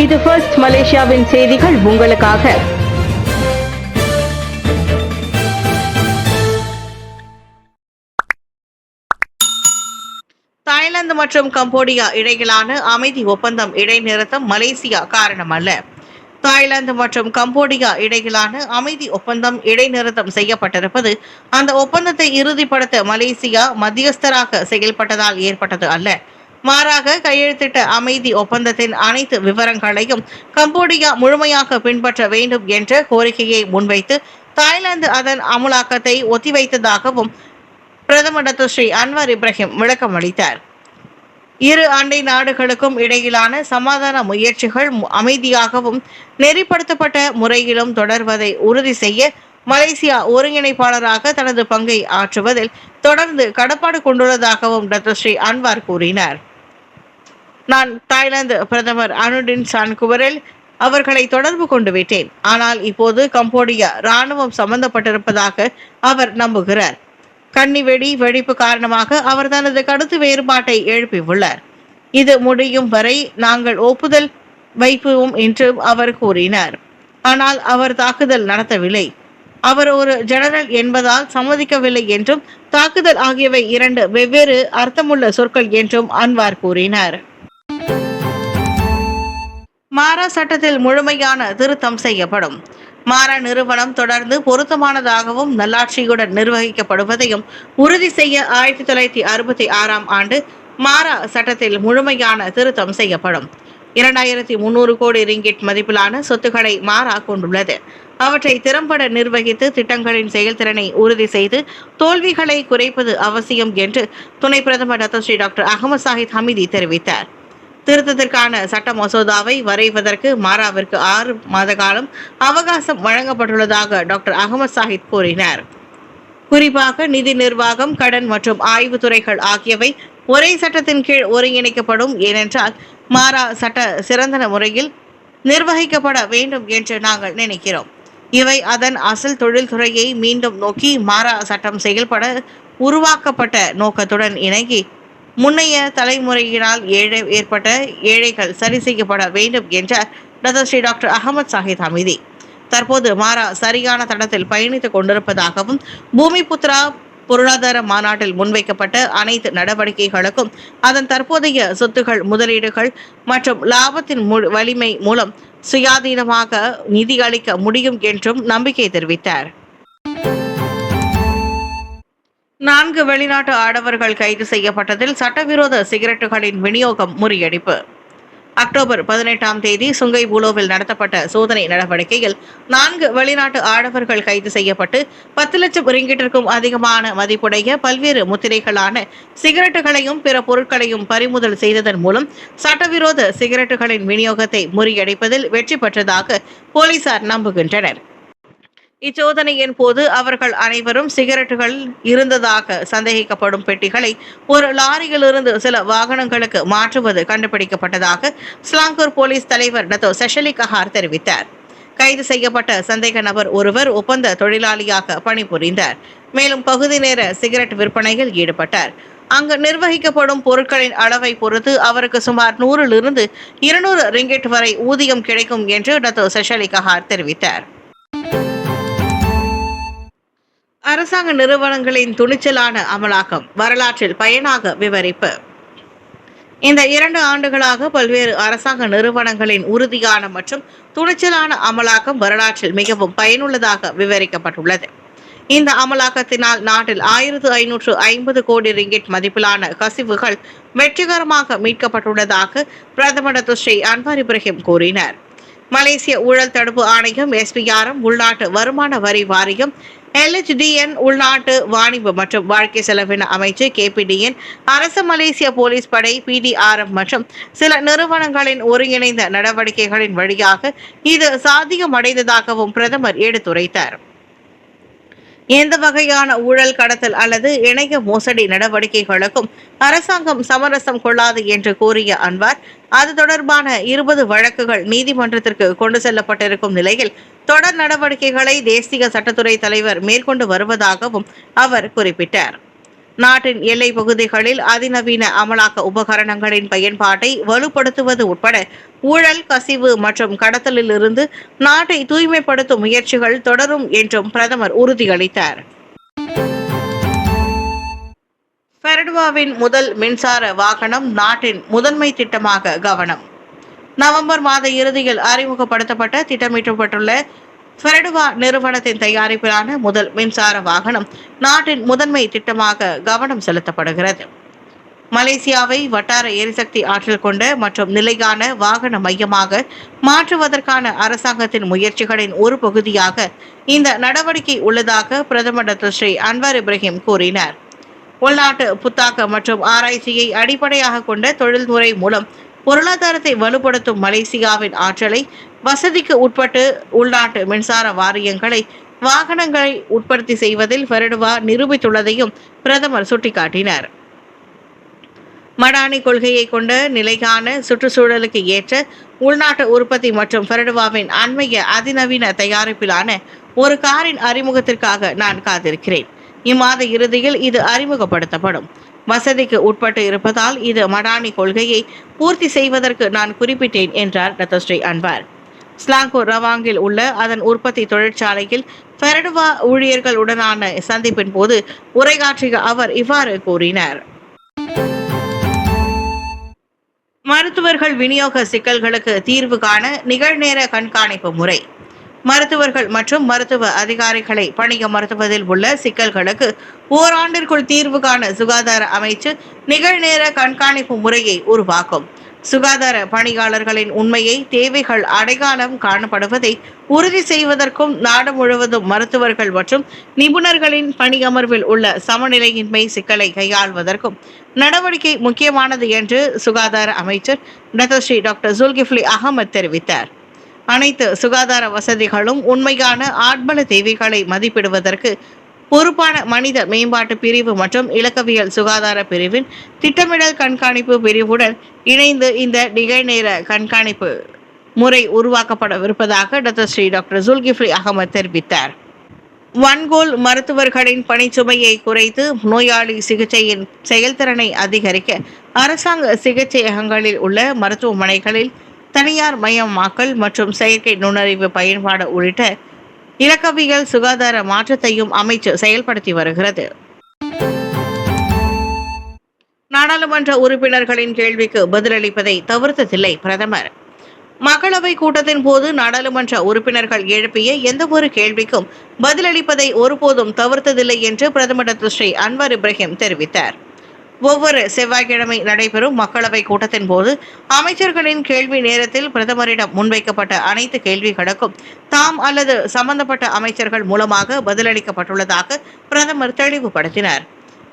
இது ஃபர்ஸ்ட் மலேசியாவின் செய்திகள் உங்களுக்காக. தாய்லாந்து மற்றும் கம்போடியா இடையிலான அமைதி ஒப்பந்தம் இடைநிறுத்தம் மலேசியா காரணமல்ல. தாய்லாந்து மற்றும் கம்போடியா இடையிலான அமைதி ஒப்பந்தம் இடைநிறுத்தம் செய்யப்பட்டிருப்பது அந்த ஒப்பந்தத்தை இறுதிப்படுத்த மலேசியா மத்தியஸ்தராக செயல்பட்டதால் ஏற்பட்டது அல்ல. மாறாக கையெழுத்திட்ட அமைதி ஒப்பந்தத்தின் அனைத்து விவரங்களையும் கம்போடியா முழுமையாக பின்பற்ற வேண்டும் என்ற கோரிக்கையை முன்வைத்து தாய்லாந்து அதன் அமலாக்கத்தை ஒத்திவைத்ததாகவும் பிரதமர் டாக்டர் ஸ்ரீ அன்வார் இப்ராஹிம் விளக்கம் அளித்தார். இரு அண்டை நாடுகளுக்கும் இடையிலான சமாதான முயற்சிகள் அமைதியாகவும் நெறிப்படுத்தப்பட்ட முறையிலும் தொடர்வதை உறுதி செய்ய மலேசியா ஒருங்கிணைப்பாளராக தனது பங்கை ஆற்றுவதில் தொடர்ந்து கடப்பாடு கொண்டுள்ளதாகவும் டாக்டர் ஸ்ரீ அன்வார் கூறினார். நான் தாய்லாந்து பிரதமர் அனுடின் சான்குவரில் அவர்களை தொடர்பு கொண்டு விட்டேன். ஆனால் இப்போது கம்போடியா இராணுவம் சம்பந்தப்பட்டிருப்பதாக அவர் நம்புகிறார். கன்னிவெடி வெடிப்பு காரணமாக அவர் தனது கருத்து வேறுபாட்டை எழுப்பியுள்ளார். இது முடியும் வரை நாங்கள் ஒப்புதல் வைப்போம் என்றும் அவர் கூறினார். ஆனால் அவர் தாக்குதல் நடத்தவில்லை. அவர் ஒரு ஜெனரல் என்பதால் சம்மதிக்கவில்லை என்றும் தாக்குதல் ஆகியவை இரண்டு வெவ்வேறு அர்த்தமுள்ள சொற்கள் என்றும் அன்வார் கூறினார். மாரா சட்டத்தில் முழுமையான திருத்தம் செய்யப்படும். மாரா நிறுவனம் தொடர்ந்து பொருத்தமானதாகவும் நல்லாட்சியுடன் நிர்வகிக்கப்படுவதையும் உறுதி செய்ய 1966 ஆண்டு மாரா சட்டத்தில் முழுமையான திருத்தம் செய்யப்படும். 2300 கோடி ரிங்கிட் மதிப்பிலான சொத்துக்களை மாரா கொண்டுள்ளது. அவற்றை திறம்பட நிர்வகித்து திட்டங்களின் செயல்திறனை உறுதி செய்து தோல்விகளை குறைப்பது அவசியம் என்று துணை பிரதமர் டாக்டர் அகமது சாஹித் ஹமீதி தெரிவித்தார். திருத்தத்திற்கான சட்ட மசோதாவை வரைவதற்கு மாராவிற்கு 6 மாத காலம் அவகாசம் வழங்கப்பட்டுள்ளதாக டாக்டர் அகமது சாஹித் கூறினார். குறிப்பாக நிதி நிர்வாகம், கடன் மற்றும் ஆய்வு துறைகள் ஆகியவை ஒரே சட்டத்தின் கீழ் ஒருங்கிணைக்கப்படும். ஏனென்றால் மாரா சட்ட சிறந்த முறையில் நிர்வகிக்கப்பட வேண்டும் என்று நாங்கள் நினைக்கிறோம். இவை அதன் அசல் தொழில்துறையை மீண்டும் நோக்கி மாரா சட்டம் செயல்பட உருவாக்கப்பட்ட நோக்கத்துடன் இணங்கி முன்னைய தலைமுறையினால் ஏற்பட்ட ஏழைகள் சரி செய்யப்பட வேண்டும் என்றார் டாக்டர் அகமது சாஹித் ஹமீதி. தற்போது மாரா சரியான தடத்தில் பயணித்துக் கொண்டிருப்பதாகவும் பூமி புத்ரா பொருளாதார மாநாட்டில் முன்வைக்கப்பட்ட அனைத்து நடவடிக்கைகளுக்கும் அதன் தற்போதைய சொத்துகள், முதலீடுகள் மற்றும் லாபத்தின் வலிமை மூலம் சுயாதீனமாக நிதி அளிக்க முடியும் என்றும் நம்பிக்கை தெரிவித்தார். 4 வெளிநாட்டு ஆடவர்கள் கைது செய்யப்பட்டதில் சட்டவிரோத சிகரெட்டுகளின் விநியோகம் முறியடிப்பு. அக்டோபர் 18ஆம் தேதி சுங்கை பூலோவில் நடத்தப்பட்ட சோதனை நடவடிக்கையில் 4 வெளிநாட்டு ஆடவர்கள் கைது செய்யப்பட்டு 10 லட்சம் ரிங்கிட்டிற்கும் அதிகமான மதிப்புடைய பல்வேறு முத்திரைகளான சிகரெட்டுகளையும் பிற பொருட்களையும் பறிமுதல் செய்ததன் மூலம் சட்டவிரோத சிகரெட்டுகளின் விநியோகத்தை முறியடிப்பதில் வெற்றி பெற்றதாக போலீசார் நம்புகின்றனர். இச்சோதனையின் போது அவர்கள் அனைவரும் சிகரெட்டுகள் இருந்ததாக சந்தேகிக்கப்படும் பெட்டிகளை ஒரு லாரியிலிருந்து சில வாகனங்களுக்கு மாற்றுவது கண்டுபிடிக்கப்பட்டதாக ஸ்லாங்கூர் போலீஸ் தலைவர் டாக்டர் சஷலி கஹார் தெரிவித்தார். கைது செய்யப்பட்ட சந்தேக நபர் ஒருவர் ஒப்பந்த தொழிலாளியாக பணிபுரிந்தார். மேலும் பகுதி நேர சிகரெட் விற்பனையில் ஈடுபட்டார். அங்கு நிர்வகிக்கப்படும் பொருட்களின் அளவை பொறுத்து அவருக்கு சுமார் 100 to 200 ரிங்கிட் வரை ஊதியம் கிடைக்கும் என்று டாக்டர் சஷலி கஹார் தெரிவித்தார். அரசாங்க நிறுவனங்களின் துணிச்சலான அமலாக்கம் வரலாற்றில் பயனாக விவரிப்பு. இந்த 2 ஆண்டுகளாக பல்வேறு அரசாங்க நிறுவனங்களின் உறுதியான மற்றும் துணிச்சலான அமலாக்கம் வரலாற்றில் மிகவும் பயனுள்ளதாக விவரிக்கப்பட்டுள்ளது. இந்த அமலாக்கத்தினால் நாட்டில் 1550 கோடி ரிங்கிட் மதிப்பிலான கசிவுகள் வெற்றிகரமாக மீட்கப்பட்டுள்ளதாக பிரதமர் டாக்டர் ஸ்ரீ அன்வார் இப்ராஹிம் கூறினார். மலேசிய ஊழல் தடுப்பு ஆணையம், SPRM, உள்நாட்டு வருமான வரி வாரியம், LHDN, உள்நாட்டு வாணிப மற்றும் வாழ்க்கை செலவின அமைச்சு, KPDN, அரசு மலேசிய போலீஸ் படை, PDRM மற்றும் சில நிறுவனங்களின் ஒருங்கிணைந்த நடவடிக்கைகளின் வழியாக இது சாத்தியமடைந்ததாகவும் பிரதமர் எடுத்துரைத்தார். எந்த வகையான ஊழல், கடத்தல் அல்லது இணைய மோசடி நடவடிக்கைகளுக்கும் அரசாங்கம் சமரசம் கொள்ளாது என்று கூறிய அன்வார், அது தொடர்பான 20 வழக்குகள் நீதிமன்றத்திற்கு கொண்டு செல்லப்பட்டிருக்கும் நிலையில் தொடர் நடவடிக்கைகளை தேசிய சட்டத்துறை தலைவர் மேற்கொண்டு வருவதாகவும் அவர் குறிப்பிட்டார். நாட்டின் எல்லை பகுதிகளில் அதிநவீன அமலாக்க உபகரணங்களின் பயன்பாட்டை வலுப்படுத்துவது உட்பட ஊழல், கசிவு மற்றும் கடத்தலில் இருந்து நாட்டை தூய்மைப்படுத்தும் முயற்சிகள் தொடரும் என்றும் பிரதமர் உறுதியளித்தார். ஃபெரடுவாவின் முதல் மின்சார வாகனம் நாட்டின் முதன்மை திட்டமாக கவனம். நவம்பர் மாத இறுதியில் அறிமுகப்படுத்தப்பட்ட திட்டமிடப்பட்டுள்ள ஃபெரடுவா நிறுவனத்தின் தயாரிப்பிலான முதல் மின்சார வாகனம் நாட்டின் முதன்மை திட்டமாக கவனம் செலுத்தப்படுகிறது. மலேசியாவை வட்டார எரிசக்தி ஆற்றல் கொண்ட மற்றும் நிலையான வாகன மையமாக மாற்றுவதற்கான அரசாங்கத்தின் முயற்சிகளின் ஒரு பகுதியாக இந்த நடவடிக்கை உள்ளதாக பிரதமர் டாக்டர் ஸ்ரீ அன்வார் இப்ராஹிம் கூறினார். உள்நாட்டு புத்தாக்க மற்றும் ஆராய்ச்சியை அடிப்படையாக கொண்ட தொழில்முறை மூலம் பொருளாதாரத்தை வலுப்படுத்தும் மலேசியாவின் ஆற்றலை வசதிக்கு உட்பட்டு உள்நாட்டு மின்சார வாரியங்களை வாகனங்களை உற்பத்தி செய்வதில் ஃபெரடுவா நிரூபித்துள்ளதையும் பிரதமர் சுட்டிக்காட்டினார். மடானி கொள்கையை கொண்ட நிலையான சுற்றுச்சூழலுக்கு ஏற்ற உள்நாட்டு உற்பத்தி மற்றும் ஃபெரடுவாவின் அண்மைய அதிநவீன தயாரிப்பிலான ஒரு காரின் அறிமுகத்திற்காக நான் காத்திருக்கிறேன். இம்மாத இறுதியில் இது அறிமுகப்படுத்தப்படும். வசதிக்கு உட்பட்டு இருப்பதால் இது மடானி கொள்கையை பூர்த்தி செய்வதற்கு நான் குறிப்பிட்டேன் என்றார் டாக்டர் ஸ்ரீ அன்வார். ஸ்லாங்கூர் ரவாங்கில் உள்ள அதன் உற்பத்தி தொழிற்சாலையில் ஃபெரடுவா ஊழியர்களுடனான சந்திப்பின் போது உரையாற்றிய அவர் இவ்வாறு கூறினார். மருத்துவர்கள் விநியோக சிக்கல்களுக்கு தீர்வு காண நிகழ்நேர கண்காணிப்பு முறை. மருத்துவர்கள் மற்றும் மருத்துவ அதிகாரிகளை பணியமர்த்துவதில் உள்ள சிக்கல்களுக்கு ஓராண்டிற்குள் தீர்வு காண சுகாதார அமைச்சு நிகழ்நேர கண்காணிப்பு முறையை உருவாக்கும். சுகாதார பணியாளர்களின் உண்மையை தேவைகள் அடையாளம் காணப்படுவதை உறுதி செய்வதற்கும் நாடு முழுவதும் மருத்துவர்கள் மற்றும் நிபுணர்களின் பணியமர்வில் உள்ள சமநிலையின்மை சிக்கலை கையாள்வதற்கும் நடவடிக்கை முக்கியமானது என்று சுகாதார அமைச்சர் டாக்டர் ஜுல்கிஃப்லி அகமது தெரிவித்தார். அனைத்து சுகாதார வசதிகளும் உண்மையான ஆட்பல தேவைகளை மதிப்பிடுவதற்கு பொறுப்பான மனித மேம்பாட்டு பிரிவு மற்றும் இலக்கவியல் சுகாதார பிரிவின் திட்டமிடல் கண்காணிப்பு பிரிவுடன் இணைந்து இந்த நிகழ்நேர கண்காணிப்பு முறை உருவாக்கப்படவிருப்பதாக டாக்டர் ஜுல்கிஃப்லி அகமது தெரிவித்தார். வன்கோல் மருத்துவர்களின் பணிச்சுமையை குறைத்து நோயாளி சிகிச்சையின் செயல்திறனை அதிகரிக்க அரசாங்க சிகிச்சையகங்களில் உள்ள மருத்துவமனைகளில் தனியார் மயமாக்கல் மற்றும் செயற்கை நுண்ணறிவு பயன்பாடு உள்ளிட்ட இலக்கவியல் சுகாதார மாற்றத்தையும் அமைச்சு செயல்படுத்தி வருகிறது. நாடாளுமன்ற உறுப்பினர்களின் கேள்விக்கு பதிலளிப்பதை தவிர்த்ததில்லை பிரதமர். மக்களவை கூட்டத்தின் போது நாடாளுமன்ற உறுப்பினர்கள் எழுப்பிய எந்த ஒரு கேள்விக்கும் பதிலளிப்பதை ஒருபோதும் தவிர்த்ததில்லை என்று பிரதமர் டாக்டர் ஸ்ரீ அன்வார் இப்ராஹிம் தெரிவித்தார். ஒவ்வொரு செவ்வாய்க்கிழமை நடைபெறும் மக்களவை கூட்டத்தின் போது அமைச்சர்களின் கேள்வி நேரத்தில் பிரதமரிடம் முன்வைக்கப்பட்ட அனைத்து கேள்விகளுக்கும் தாம் அல்லது சம்பந்தப்பட்ட அமைச்சர்கள் மூலமாக பதிலளிக்கப்பட்டுள்ளதாக பிரதமர் தெளிவுபடுத்தினார்.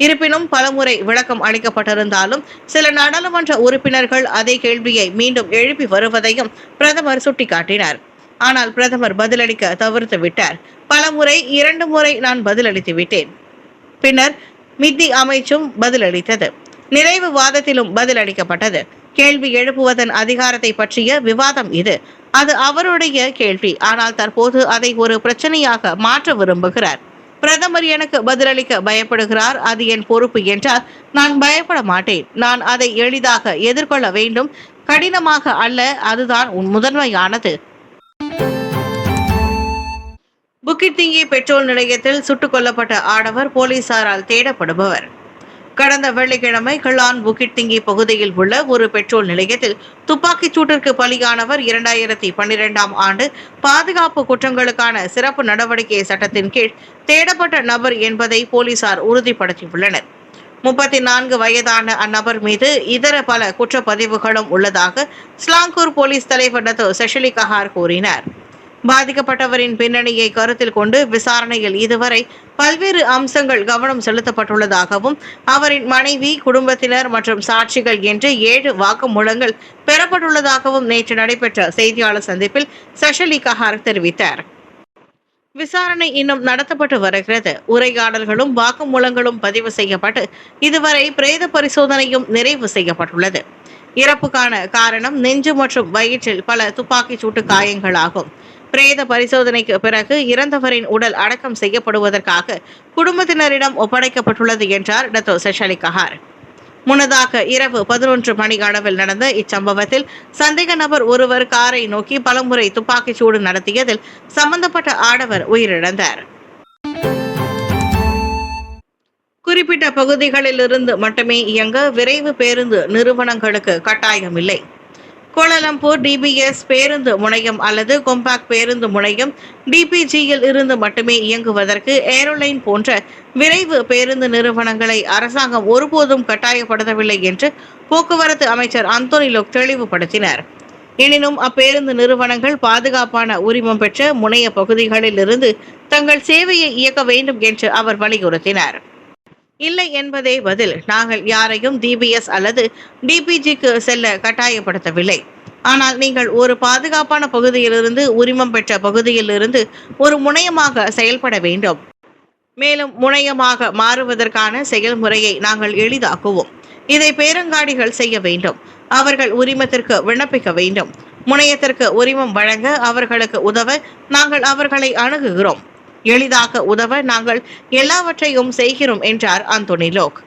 இருப்பினும் பலமுறை விளக்கம் அளிக்கப்பட்டிருந்தாலும் சில நாடாளுமன்ற உறுப்பினர்கள் அதே கேள்வியை மீண்டும் எழுப்பி வருவதையும் பிரதமர் சுட்டிக்காட்டினார். ஆனால் பிரதமர் பதிலளிக்க தவிர்த்து விட்டார். பலமுறை 2 முறை நான் பதிலளித்து விட்டேன். பின்னர் மித்தி அமைச்சும் பதிலளித்தது. நிறைவு வாதத்திலும் பதிலளிக்கப்பட்டது. கேள்வி எழுப்புவதன் அதிகாரத்தை பற்றிய விவாதம் இது. அது அவருடைய கேள்வி. ஆனால் தற்போது அதை ஒரு பிரச்சனையாக மாற்ற விரும்புகிறார். பிரதமர் எனக்கு பதிலளிக்க பயப்படுகிறார். அது என் பொறுப்பு என்றால் நான் பயப்பட மாட்டேன். நான் அதை எளிதாக எதிர்கொள்ள வேண்டும், கடினமாக அல்ல. அதுதான் முதன்மையானது. புக்கிட் திங்கி பெட்ரோல் நிலையத்தில் சுட்டுக் கொல்லப்பட்ட ஆடவர் போலீசாரால் தேடப்படுபவர். கடந்த வெள்ளிக்கிழமை கிளான் புக்கிட் திங்கி பகுதியில் உள்ள ஒரு பெட்ரோல் நிலையத்தில் துப்பாக்கிச் சூட்டிற்கு பலியானவர் 2012ஆம் ஆண்டு பாதுகாப்பு குற்றங்களுக்கான சிறப்பு நடவடிக்கை சட்டத்தின் கீழ் தேடப்பட்ட நபர் என்பதை போலீசார் உறுதிப்படுத்தியுள்ளனர். 34 வயதான அந்நபர் மீது இதர பல குற்றப்பதிவுகளும் உள்ளதாக ஸ்லாங்கூர் போலீஸ் தலைவர் டாக்டர் செஷலி கஹார் கூறினார். பாதிக்கப்பட்டவரின் பின்னணியை கருத்தில் கொண்டு விசாரணையில் இதுவரை பல்வேறு அம்சங்கள் கவனம் செலுத்தப்பட்டுள்ளதாகவும் அவரின் மனைவி, குடும்பத்தினர் மற்றும் சாட்சிகள் என்று 7 வாக்குமூலங்கள் பெறப்பட்டுள்ளதாகவும் நேற்று நடைபெற்ற செய்தியாளர் சந்திப்பில் சஷலி கஹார் தெரிவித்தார். விசாரணை இன்னும் நடத்தப்பட்டு வருகிறது. உரையாடல்களும் வாக்குமூலங்களும் பதிவு செய்யப்பட்டு இதுவரை பிரேத பரிசோதனையும் நிறைவு செய்யப்பட்டுள்ளது. இறப்புக்கான காரணம் நெஞ்சு மற்றும் வயிற்றில் பல துப்பாக்கிச் சூட்டு காயங்களாகும். பிரேத பரிசோதனைக்கு பிறகு இறந்தவரின் உடல் அடக்கம் செய்யப்படுவதற்காக குடும்பத்தினரிடம் ஒப்படைக்கப்பட்டுள்ளது என்றார் டத்தோ சஷாலி கஹார். முன்னதாக இரவு 11 மணி அளவில் நடந்த இச்சம்பவத்தில் சந்தேக நபர் ஒருவர் காரை நோக்கி பலமுறை துப்பாக்கிச் சூடு நடத்தியதில் சம்பந்தப்பட்ட ஆடவர் உயிரிழந்தார். குறிப்பிட்ட பகுதிகளில் இருந்து மட்டுமே இயங்க விரைவு பேருந்து நிறுவனங்களுக்கு கட்டாயம் இல்லை. கோலாலம்பூர் டிபிஎஸ் பேருந்து முனையம் அல்லது கொம்பாக்ட் பேருந்து முனையம் டிபிஜியில் இருந்து மட்டுமே இயங்குவதற்கு ஏரோலைன் போன்ற விரைவு பேருந்து நிறுவனங்களை அரசாங்கம் ஒருபோதும் கட்டாயப்படுத்தவில்லை என்று போக்குவரத்து அமைச்சர் அந்தோனி லோக் தெளிவுபடுத்தினார். எனினும் அப்பேருந்து நிறுவனங்கள் பாதுகாப்பான உரிமம் பெற்ற முனைய பகுதிகளில் இருந்து தங்கள் சேவையை இயக்க வேண்டும் என்று அவர் வலியுறுத்தினார். இல்லை என்பதே பதில். நாங்கள் யாரையும் டிபிஎஸ் அல்லது டிபிஜிக்கு செல்ல கட்டாயப்படுத்தவில்லை. ஆனால் நீங்கள் ஒரு பாதுகாப்பான பகுதியிலிருந்து உரிமம் பெற்ற பகுதியிலிருந்து ஒரு முனையமாக செயல்பட வேண்டும். மேலும் முனையமாக மாறுவதற்கான செயல்முறையை நாங்கள் எளிதாக்குவோம். இதை பேரங்காடிகள் செய்ய வேண்டும். அவர்கள் உரிமத்திற்கு விண்ணப்பிக்க வேண்டும். முனையத்திற்கு உரிமம் வழங்க அவர்களுக்கு உதவ நாங்கள் அவர்களை அணுகுகிறோம். எளிதாக உதவ நாங்கள் எல்லாவற்றையும் செய்கிறோம் என்றார் அந்தோனி லோக்.